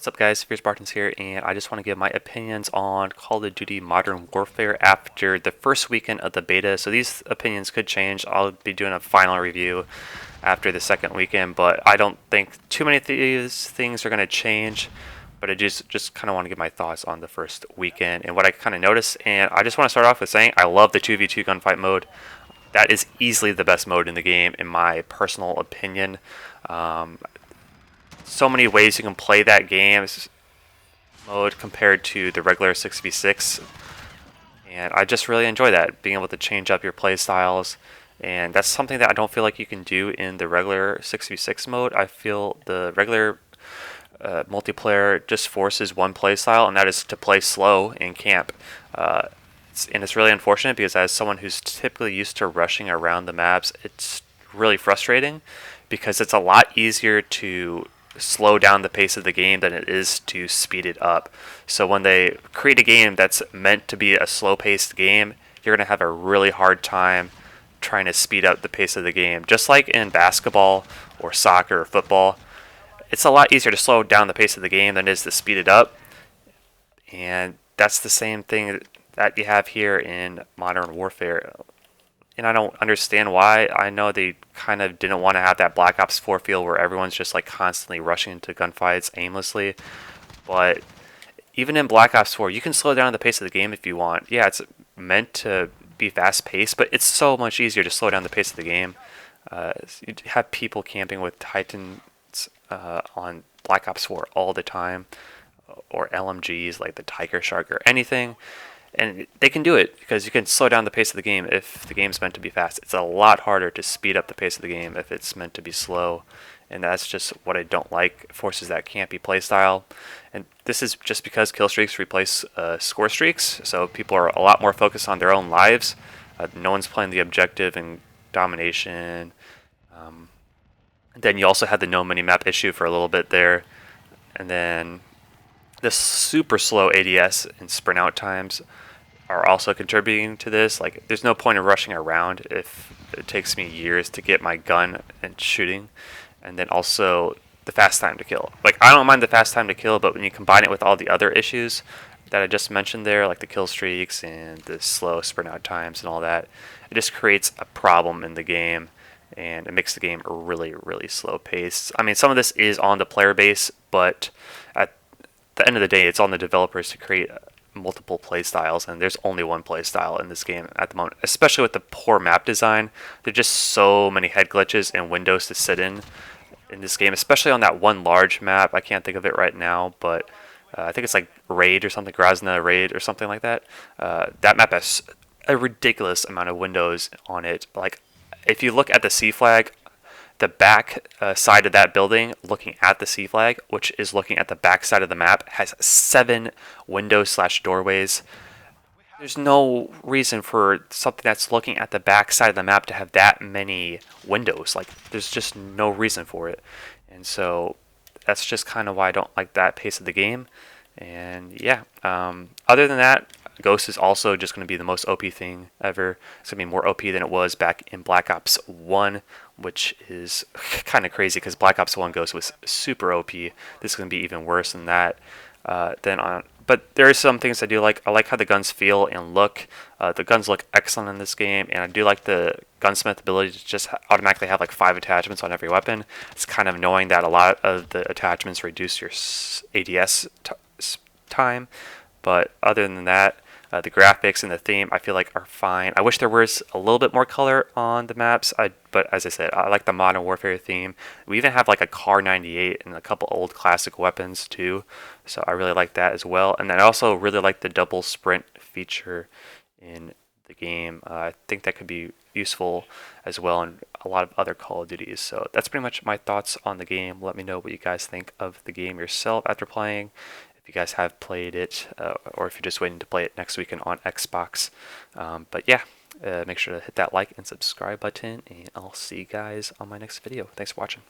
What's up guys, FearSpartans here, and I just want to give my opinions on Call of Duty Modern Warfare after the first weekend of the beta. So these opinions could change. I'll be doing a final review after the second weekend, but I don't think too many of these things are going to change. But I just kind of want to give my thoughts on the first weekend and what I kind of noticed. And I just want to start off with saying I love the 2v2 gunfight mode. That is easily the best mode in the game, in my personal opinion. So many ways you can play that game mode compared to the regular 6v6, and I just really enjoy that, being able to change up your play styles, and that's something that I don't feel like you can do in the regular 6v6 mode. I feel the regular multiplayer just forces one play style, and that is to play slow and camp. And it's really unfortunate because as someone who's typically used to rushing around the maps, it's really frustrating because it's a lot easier to slow down the pace of the game than it is to speed it up. So when they create a game that's meant to be a slow-paced game, you're going to have a really hard time trying to speed up the pace of the game. Just like in basketball or soccer or football, it's a lot easier to slow down the pace of the game than it is to speed it up. And that's the same thing that you have here in Modern Warfare. And I don't understand why. I know they kind of didn't want to have that Black Ops 4 feel where everyone's just like constantly rushing into gunfights aimlessly. But even in Black Ops 4, you can slow down the pace of the game if you want. Yeah, it's meant to be fast paced, but it's so much easier to slow down the pace of the game. You have people camping with Titans on Black Ops 4 all the time, or LMGs like the Tiger Shark or anything. And they can do it because you can slow down the pace of the game if the game's meant to be fast. It's a lot harder to speed up the pace of the game if it's meant to be slow. And that's just what I don't like. It forces that campy play style. And this is just because kill streaks replace score streaks. So people are a lot more focused on their own lives. No one's playing the objective and domination. Then you also had the no minimap issue for a little bit there. And then the super slow ADS and sprint out times are also contributing to this. Like, there's no point in rushing around if it takes me years to get my gun and shooting. And then also the fast time to kill. Like, I don't mind the fast time to kill, but when you combine it with all the other issues that I just mentioned there, like the kill streaks and the slow sprint out times and all that, it just creates a problem in the game. And it makes the game really, really slow paced. I mean, some of this is on the player base, but at the end of the day, it's on the developers to create multiple play styles, and there's only one play style in this game at the moment, especially with the poor map design. There's just so many head glitches and windows to sit in this game, especially on that one large map. I can't think of it right now, but I think it's like Raid or something, Grozna Raid or something like that. That map has a ridiculous amount of windows on it. Like, if you look at the C flag, the back side of that building looking at the C flag, which is looking at the back side of the map, has 7 windows / doorways. There's no reason for something that's looking at the back side of the map to have that many windows. Like, there's just no reason for it. And so that's just kind of why I don't like that pace of the game. And yeah, other than that, Ghost is also just going to be the most OP thing ever. It's going to be more OP than it was back in Black Ops 1, which is kind of crazy because Black Ops 1 Ghost was super OP. This is going to be even worse than that. But there are some things I do like. I like how the guns feel and look. The guns look excellent in this game, and I do like the gunsmith ability to just automatically have like 5 attachments on every weapon. It's kind of annoying that a lot of the attachments reduce your ADS time, but other than that, the graphics and the theme I feel like are fine. I wish there was a little bit more color on the maps, but as I said, I like the Modern Warfare theme. We even have like a Car 98 and a couple old classic weapons too, so I really like that as well. And then I also really like the double sprint feature in the game. I think that could be useful as well in a lot of other Call of Duties. So that's pretty much my thoughts on the game. Let me know what you guys think of the game yourself after playing. If you guys have played it, or if you're just waiting to play it next weekend on Xbox. But yeah, make sure to hit that like and subscribe button, and I'll see you guys on my next video. Thanks for watching.